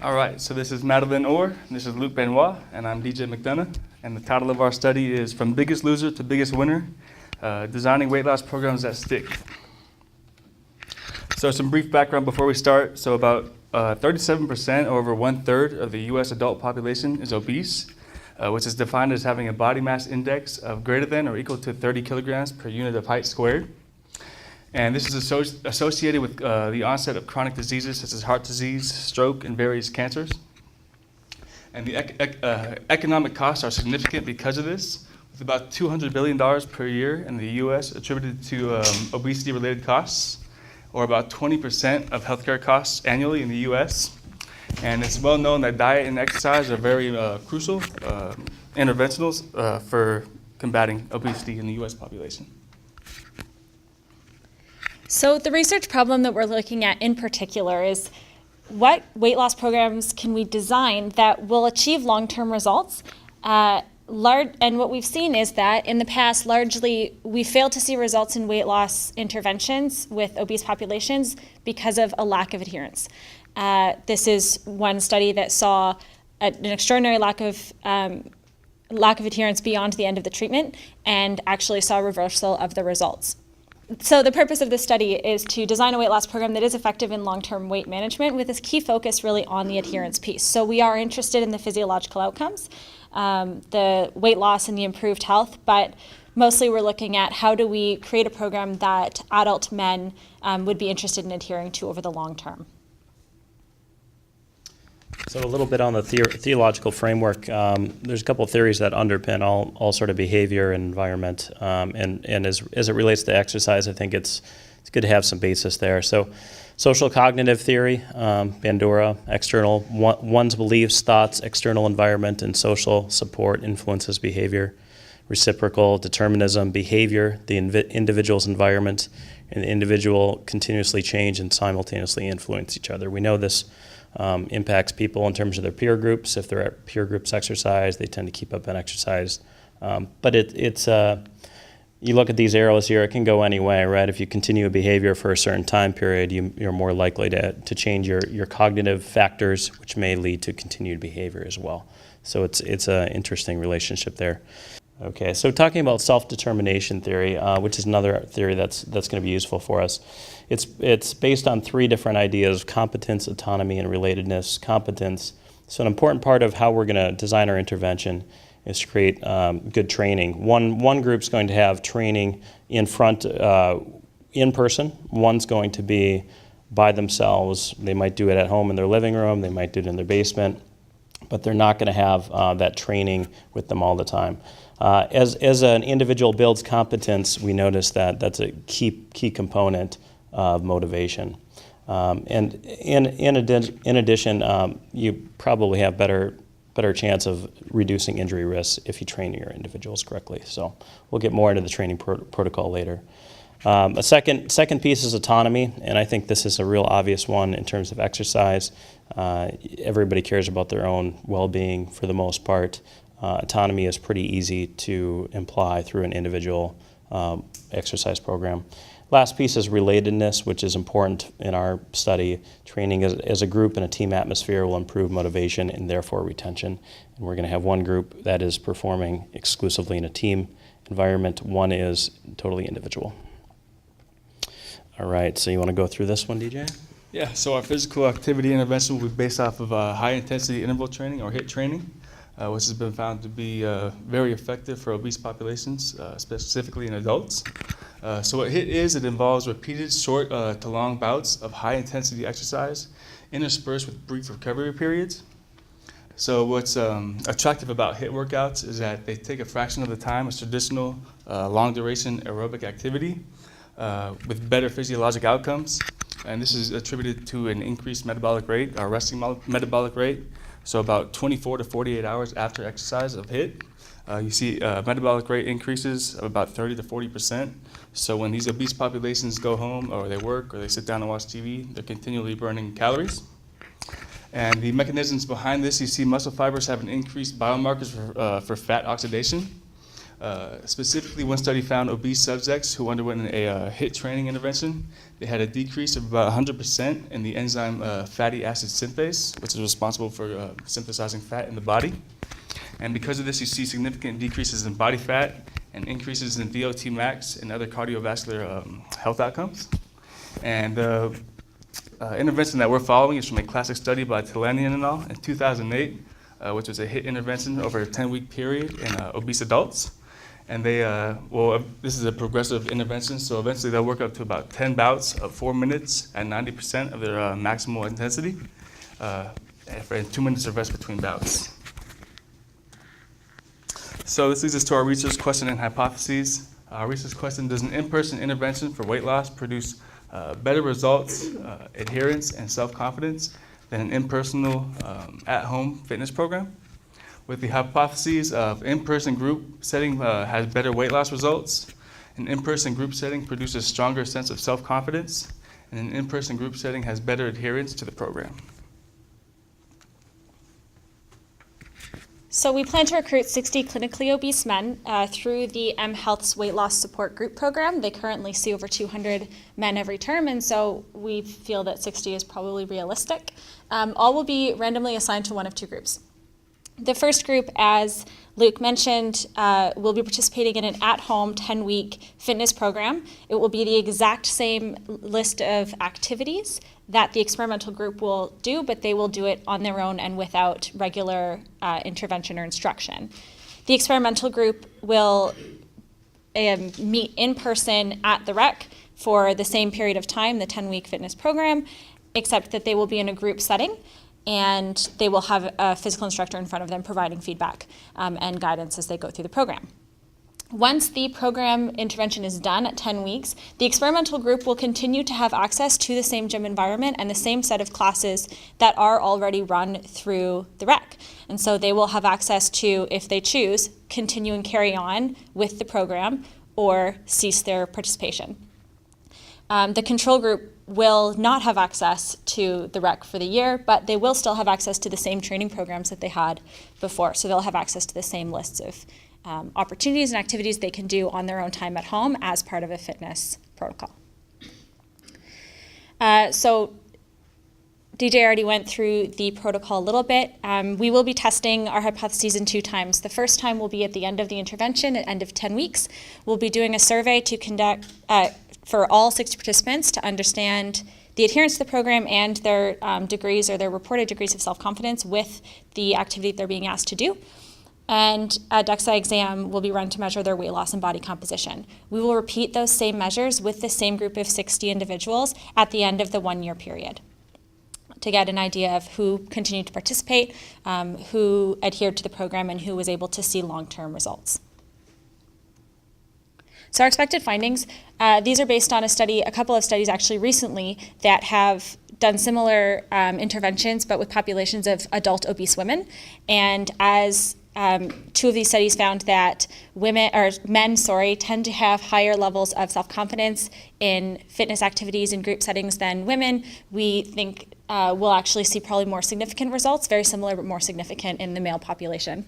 All right, so this is Madeleine Orr, this is Luke Benoit, and I'm DJ McDonough. And the title of our study is From Biggest Loser to Biggest Winner, Designing Weight Loss Programs That Stick. So some brief background before we start. So about 37%, or over 1/3 of the US adult population is obese, which is defined as having a body mass index of greater than or equal to 30 kilograms per unit of height squared. And this is associated with the onset of chronic diseases such as heart disease, stroke, and various cancers. And the economic costs are significant because of this, with about $200 billion per year in the US attributed to obesity-related costs, or about 20% of healthcare costs annually in the US. And it's well known that diet and exercise are very crucial interventionals for combating obesity in the US population. So the research problem that we're looking at in particular is what weight loss programs can we design that will achieve long-term results? And what we've seen is that in the past, largely, we failed to see results in weight loss interventions with obese populations because of a lack of adherence. This is one study that saw an extraordinary lack of adherence beyond the end of the treatment and actually saw a reversal of the results. So the purpose of this study is to design a weight loss program that is effective in long-term weight management with this key focus really on the adherence piece. So we are interested in the physiological outcomes, the weight loss and the improved health, but mostly we're looking at how do we create a program that adult men would be interested in adhering to over the long term. So a little bit on the theological framework. There's a couple of theories that underpin all sort of behavior and environment, and as it relates to exercise, I think it's good to have some basis there. So social cognitive theory, Bandura, external, one's beliefs, thoughts, external environment, and social support influences behavior. Reciprocal determinism, behavior, the individual's environment, and the individual continuously change and simultaneously influence each other. We know this impacts people in terms of their peer groups. If they're at peer groups exercise, they tend to keep up on exercise. But it's you look at these arrows here, it can go any way, right? If you continue a behavior for a certain time period, you're more likely to change your cognitive factors, which may lead to continued behavior as well. So it's an interesting relationship there. Okay, so talking about self-determination theory, which is another theory that's going to be useful for us. It's based on three different ideas: competence, autonomy, and relatedness. Competence. So an important part of how we're going to design our intervention is to create good training. One group's going to have training in person. One's going to be by themselves. They might do it at home in their living room. They might do it in their basement, but they're not going to have that training with them all the time. As an individual builds competence, we notice that that's a key component of motivation. And in addition, you probably have better chance of reducing injury risks if you train your individuals correctly. So we'll get more into the training protocol later. A second piece is autonomy, and I think this is a real obvious one in terms of exercise. Everybody cares about their own well-being for the most part. Autonomy is pretty easy to imply through an individual exercise program. Last piece is relatedness, which is important in our study. Training as a group in a team atmosphere will improve motivation and therefore retention. And we're going to have one group that is performing exclusively in a team environment. One is totally individual. All right, so you want to go through this one, DJ? Yeah, so our physical activity intervention will be based off of high-intensity interval training, or HIIT training, which has been found to be very effective for obese populations, specifically in adults. So what HIIT is, it involves repeated short to long bouts of high-intensity exercise interspersed with brief recovery periods. So what's attractive about HIIT workouts is that they take a fraction of the time as traditional long-duration aerobic activity with better physiologic outcomes. And this is attributed to an increased metabolic rate, our resting metabolic rate. So about 24 to 48 hours after exercise of HIIT, you see metabolic rate increases of about 30 to 40%. So when these obese populations go home, or they work, or they sit down and watch TV, they're continually burning calories. And the mechanisms behind this, you see muscle fibers have an increased biomarkers for fat oxidation. Specifically, one study found obese subjects who underwent a HIIT training intervention. They had a decrease of about 100% in the enzyme fatty acid synthase, which is responsible for synthesizing fat in the body. And because of this, you see significant decreases in body fat and increases in VO2 max and other cardiovascular health outcomes. And the intervention that we're following is from a classic study by Talanian et al. In 2008, which was a HIIT intervention over a 10-week period in obese adults. And they, this is a progressive intervention, so eventually they'll work up to about 10 bouts of 4 minutes at 90% of their maximal intensity, and 2 minutes of rest between bouts. So this leads us to our research question and hypotheses. Our research question: does an in-person intervention for weight loss produce better results, adherence, and self-confidence than an impersonal at-home fitness program? With the hypotheses of in-person group setting has better weight loss results, an in-person group setting produces stronger sense of self-confidence, and an in-person group setting has better adherence to the program. So we plan to recruit 60 clinically obese men through the mHealth's weight loss support group program. They currently see over 200 men every term, and so we feel that 60 is probably realistic. All will be randomly assigned to one of two groups. The first group, as Luke mentioned, will be participating in an at-home 10-week fitness program. It will be the exact same list of activities that the experimental group will do, but they will do it on their own and without regular intervention or instruction. The experimental group will meet in person at the rec for the same period of time, the 10-week fitness program, except that they will be in a group setting, and they will have a physical instructor in front of them providing feedback and guidance as they go through the program. Once the program intervention is done at 10 weeks, the experimental group will continue to have access to the same gym environment and the same set of classes that are already run through the rec. And so they will have access to, if they choose, continue and carry on with the program or cease their participation. The control group will not have access to the rec for the year, but they will still have access to the same training programs that they had before. So they'll have access to the same lists of opportunities and activities they can do on their own time at home as part of a fitness protocol. So DJ already went through the protocol a little bit. We will be testing our hypotheses in 2 times. The first time will be at the end of the intervention, at the end of 10 weeks. We'll be doing a survey to conduct for all 60 participants to understand the adherence to the program and their degrees or their reported degrees of self-confidence with the activity they're being asked to do. And a DEXA exam will be run to measure their weight loss and body composition. We will repeat those same measures with the same group of 60 individuals at the end of the 1-year period to get an idea of who continued to participate, who adhered to the program, and who was able to see long-term results. So our expected findings, these are based on a couple of studies actually recently that have done similar interventions but with populations of adult obese women. And as 2 of these studies found that men tend to have higher levels of self-confidence in fitness activities and group settings than women, we think we'll actually see probably more significant results, very similar but more significant in the male population.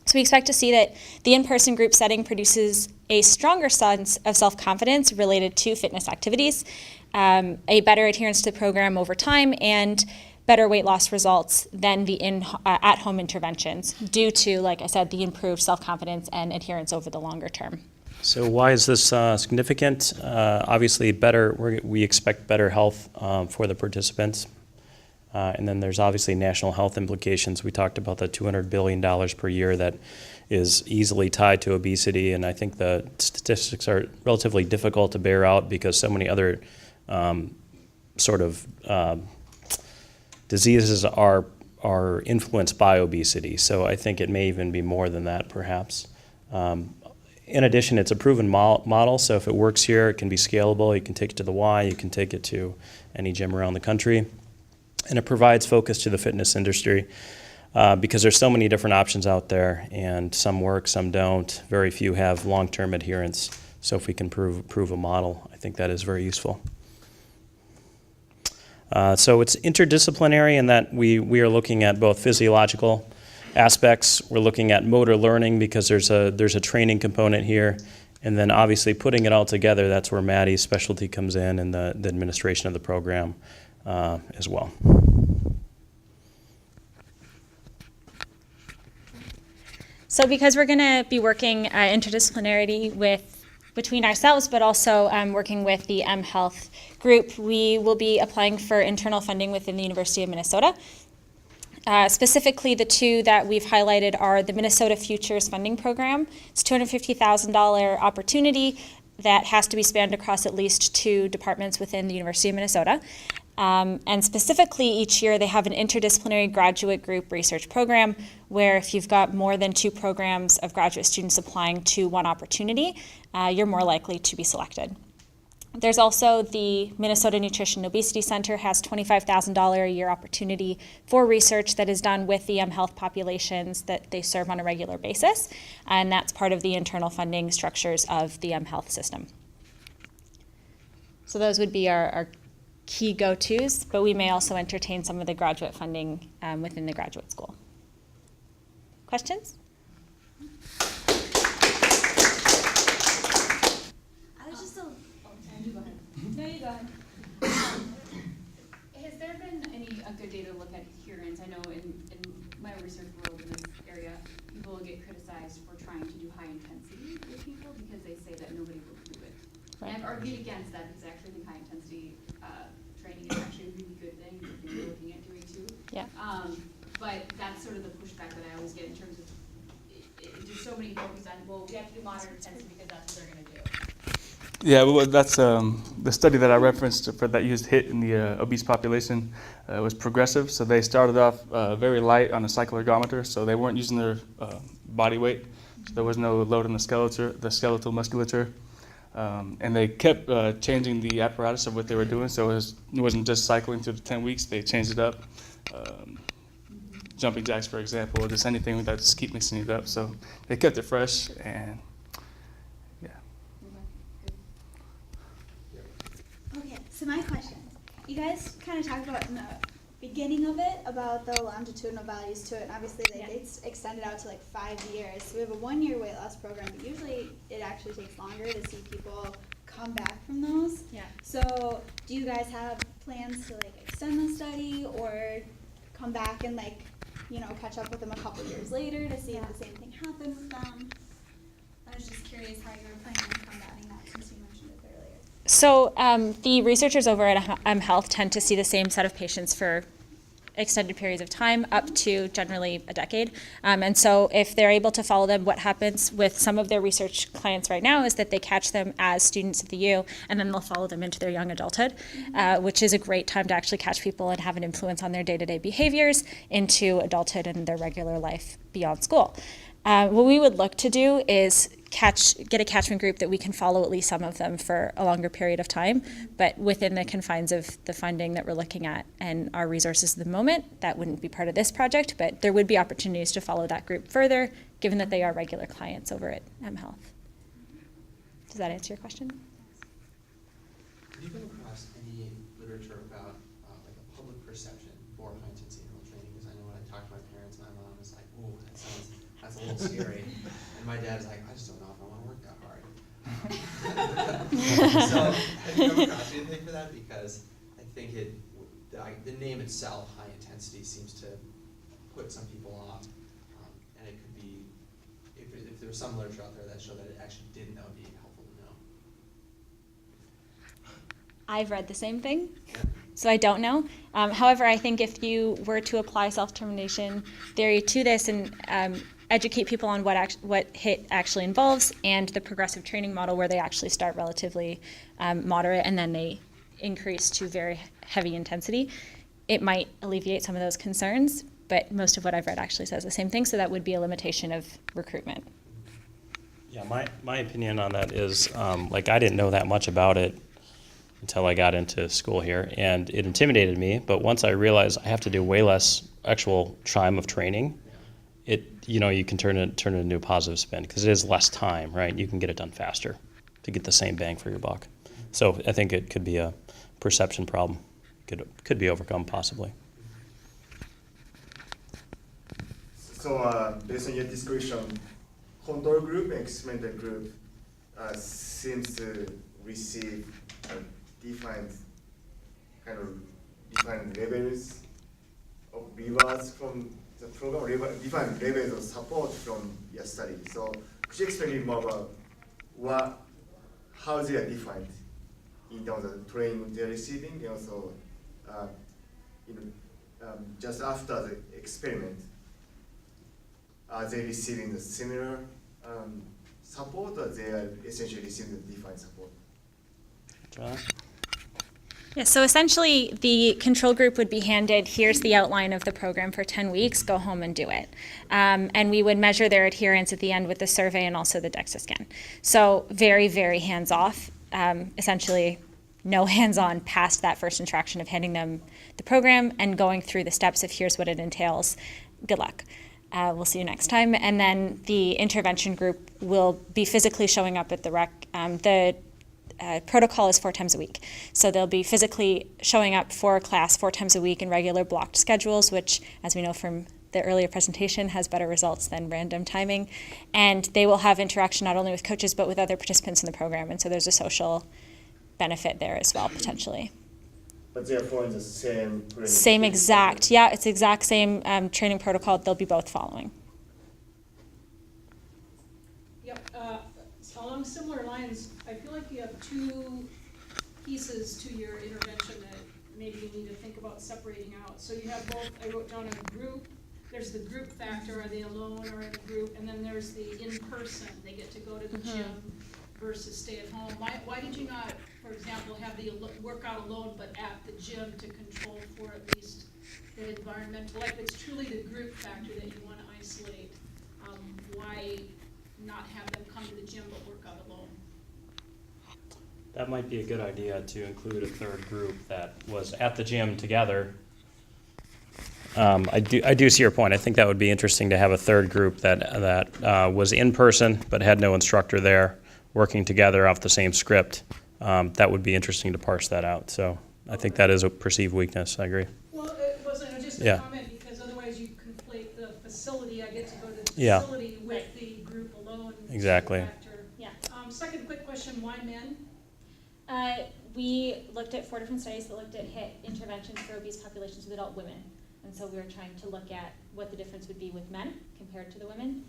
So we expect to see that the in-person group setting produces a stronger sense of self-confidence related to fitness activities, a better adherence to the program over time, and better weight loss results than the at-home interventions due to, like I said, the improved self-confidence and adherence over the longer term. So why is this significant? Obviously, we expect better health for the participants. And then there's obviously national health implications. We talked about the $200 billion per year that is easily tied to obesity, and I think the statistics are relatively difficult to bear out because so many other diseases are influenced by obesity. So I think it may even be more than that, perhaps. In addition, it's a proven model, so if it works here, it can be scalable. You can take it to the Y, you can take it to any gym around the country. And it provides focus to the fitness industry because there's so many different options out there, and some work, some don't. Very few have long-term adherence. So if we can prove a model, I think that is very useful. So it's interdisciplinary in that we are looking at both physiological aspects. We're looking at motor learning because there's a training component here. And then obviously putting it all together, that's where Maddie's specialty comes in and the administration of the program as well. So because we're going to be working interdisciplinarity between ourselves, but also working with the Health group, we will be applying for internal funding within the University of Minnesota. Specifically, the two that we've highlighted are the Minnesota Futures Funding Program. It's a $250,000 opportunity that has to be spanned across at least 2 departments within the University of Minnesota. And specifically, each year they have an interdisciplinary graduate group research program where if you've got more than 2 programs of graduate students applying to one opportunity, you're more likely to be selected. There's also the Minnesota Nutrition and Obesity Center has $25,000 a year opportunity for research that is done with the Health populations that they serve on a regular basis, and that's part of the internal funding structures of the Health system. So those would be our key go-tos, but we may also entertain some of the graduate funding within the graduate school. Questions? No, you go ahead. Has there been a good data to look at adherence? I know in my research world in this area, people get criticized for trying to do high intensity with people because they say that nobody will do it. Right. And I've argued against that because I actually think high intensity training is actually a really good thing that you're looking at doing too. Yeah. But that's sort of the pushback that I always get in terms of there's so many focus on, well, we have to do moderate intensity because that's what they're going to do. Yeah, well, that's the study that I referenced for that used HIIT in the obese population was progressive. So they started off very light on a cycloergometer, so they weren't using their body weight. So there was no load on the skeletal musculature. And they kept changing the apparatus of what they were doing, so it wasn't just cycling through the 10 weeks. They changed it up. Jumping jacks, for example, or just anything that just keep mixing it up. So they kept it fresh, and yeah. Okay, so my question. You guys kind of talked about in the beginning of it about the longitudinal values to it, and obviously it's extended out to like 5 years. So we have a 1-year weight loss program, but usually it actually takes longer to see people come back from those. Yeah. So do you guys have plans to like extend the study or come back and like, you know, catch up with them a couple years later to see if the same thing happened with them? I was just curious how you were planning on combating that since you mentioned it earlier. So the researchers over at Health tend to see the same set of patients for extended periods of time, up to generally a decade. And so if they're able to follow them, what happens with some of their research clients right now is that they catch them as students at the U, and then they'll follow them into their young adulthood, which is a great time to actually catch people and have an influence on their day-to-day behaviors into adulthood and their regular life beyond school. What we would look to do is get a catchment group that we can follow at least some of them for a longer period of time, but within the confines of the funding that we're looking at and our resources at the moment, that wouldn't be part of this project, but there would be opportunities to follow that group further, given that they are regular clients over at Health. Does that answer your question? Have you come across any literature about like a public perception for high-intensity interval training? Because I know when I talked to my parents, my mom was like, "Oh, that's a little scary," and my dad is like, "I just don't know if I want to work that hard." So have you come across anything for that? Because I think the name itself, high intensity, seems to put some people off, and it could be if there was some literature out there that showed that it actually didn't, that would be helpful to know. I've read the same thing, so I don't know. However, I think if you were to apply self-determination theory to this and educate people on what HIIT actually involves and the progressive training model where they actually start relatively moderate and then they increase to very heavy intensity, it might alleviate some of those concerns, but most of what I've read actually says the same thing, so that would be a limitation of recruitment. Yeah, my opinion on that is, like, I didn't know that much about it until I got into school here, and it intimidated me, but once I realized I have to do way less actual time of training, you can turn it into a positive spin, because it is less time, right? You can get it done faster to get the same bang for your buck. So I think it could be a perception problem, could be overcome possibly. So So based on your description, control group and experimental group seems to receive defined levels of rewards from the program, defined levels of support from your study. So could you explain more about how they are defined in terms of the training they're receiving, and also just after the experiment, are they receiving the similar support, or they are essentially receiving the defined support? John? Yeah, so essentially the control group would be handed, here's the outline of the program for 10 weeks, go home and do it. And we would measure their adherence at the end with the survey and also the DEXA scan. So very, very hands-off, essentially no hands-on past that first interaction of handing them the program and going through the steps of here's what it entails. Good luck. We'll see you next time. And then the intervention group will be physically showing up at the rec. The protocol is 4 times a week. So they'll be physically showing up for class 4 times a week in regular blocked schedules, which, as we know from the earlier presentation, has better results than random timing. And they will have interaction not only with coaches, but with other participants in the program. And so there's a social benefit there as well, potentially. But they're following the same training. Same exact, yeah, it's exact same training protocol they'll be both following. Yep, along similar lines, I feel like you have 2 pieces to your intervention that maybe you need to think about separating out. So you have both, I wrote down a group, there's the group factor, are they alone or in a group, and then there's the in-person, they get to go to the gym versus stay at home. Why did you not, for example, have the workout alone but at the gym to control for at least the environmental, like it's truly the group factor that you want to isolate, why not have them come to the gym but work out alone? That might be a good idea, to include a third group that was at the gym together. I do see your point. I think that would be interesting to have a third group that was in person but had no instructor there, working together off the same script. That would be interesting to parse that out. So I think that is a perceived weakness. I agree. Well, it wasn't just a comment, because otherwise you conflate the facility, I get to go to the facility with the group alone. Exactly. Factor. Yeah. Second quick question, why men? We looked at 4 different studies that looked at HIIT interventions for obese populations with adult women. And so we were trying to look at what the difference would be with men compared to the women,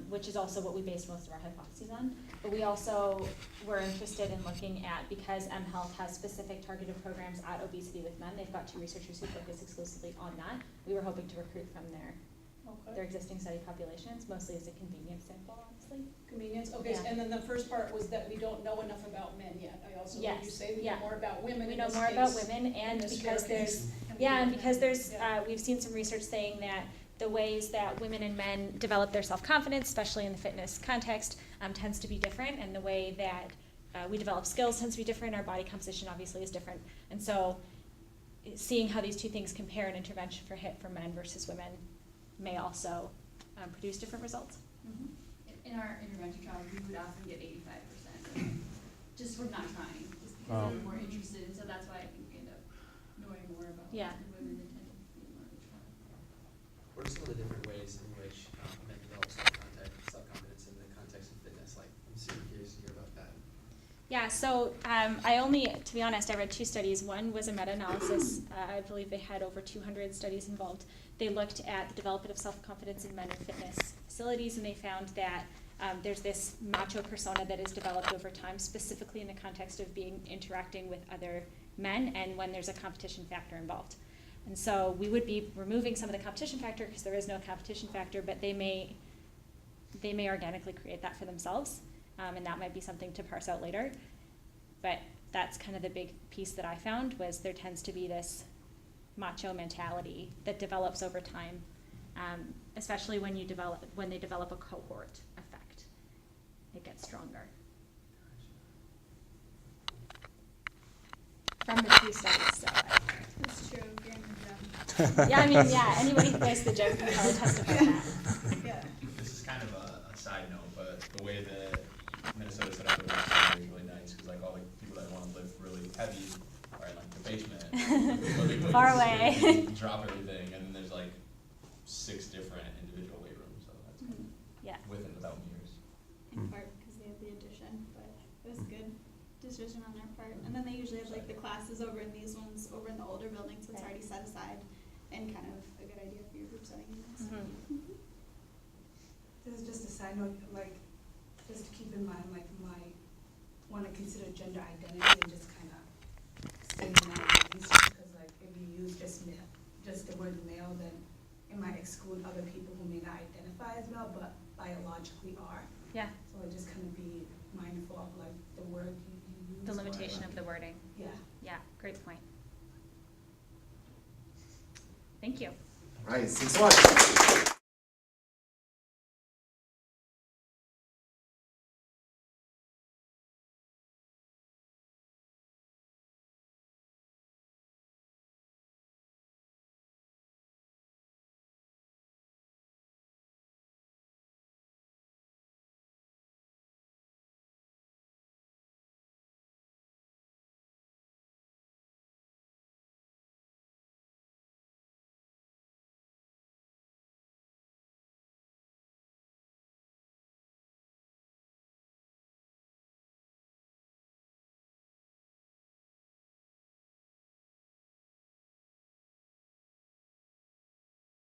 which is also what we based most of our hypotheses on. But we also were interested in looking at, because mHealth has specific targeted programs at obesity with men, they've got 2 researchers who focus exclusively on that. We were hoping to recruit from their existing study populations, mostly as a convenience sample, honestly. Convenience, okay, Yeah. And then the first part was that we don't know enough about men yet. I also heard you say we know more about women. We in know this more case, about women, and in this because rare there's, case. and because there's, we've seen some research saying that the ways that women and men develop their self-confidence, especially in the fitness context, tends to be different, and the way that we develop skills tends to be different. Our body composition obviously is different, and so seeing how these 2 things compare an intervention for HIIT for men versus women may also produce different results. In our intervention trials, we would often get 85% just from not trying, just because they're more interested, and so that's why I think we end up knowing more about the women that tend to be more of the trial. What are some of the different ways in which men develop self-confidence in the context of fitness? Like, I'm super curious to hear about that. Yeah, so to be honest, I read 2 studies. One was a meta-analysis. I believe they had over 200 studies involved. They looked at the development of self-confidence in men in fitness facilities, and they found that there's this macho persona that is developed over time, specifically in the context of interacting with other men and when there's a competition factor involved. And so we would be removing some of the competition factor because there is no competition factor, but they may organically create that for themselves, and that might be something to parse out later. But that's kind of the big piece that I found, was there tends to be this macho mentality that develops over time, especially when they develop a cohort effect. It gets stronger. From the 2 studies, so. That's true. If you're in the gym. Yeah, I mean, anybody who goes to the gym can probably testify to that. Yeah. This is kind of a side note, but the way that Minnesota set up their work is really nice, because like all the people that want to lift really heavy are in like the basement. Far away. Drop everything, and then there's like 6 different individual decision on their part. And then they usually have like the classes over in these ones, over in the older buildings, so it's already set aside and kind of a good idea for your group setting. This is just a side note, like, just to keep in mind, like, want to consider gender identity and just kind of stay in that research, because like, if you use just the word male, then it might exclude other people who may not identify as male, but biologically are. Yeah, So just kind of be mindful of like the word you use. the or, limitation like, of the wording. Yeah. Yeah, great point. Thank you. Right, thanks so much.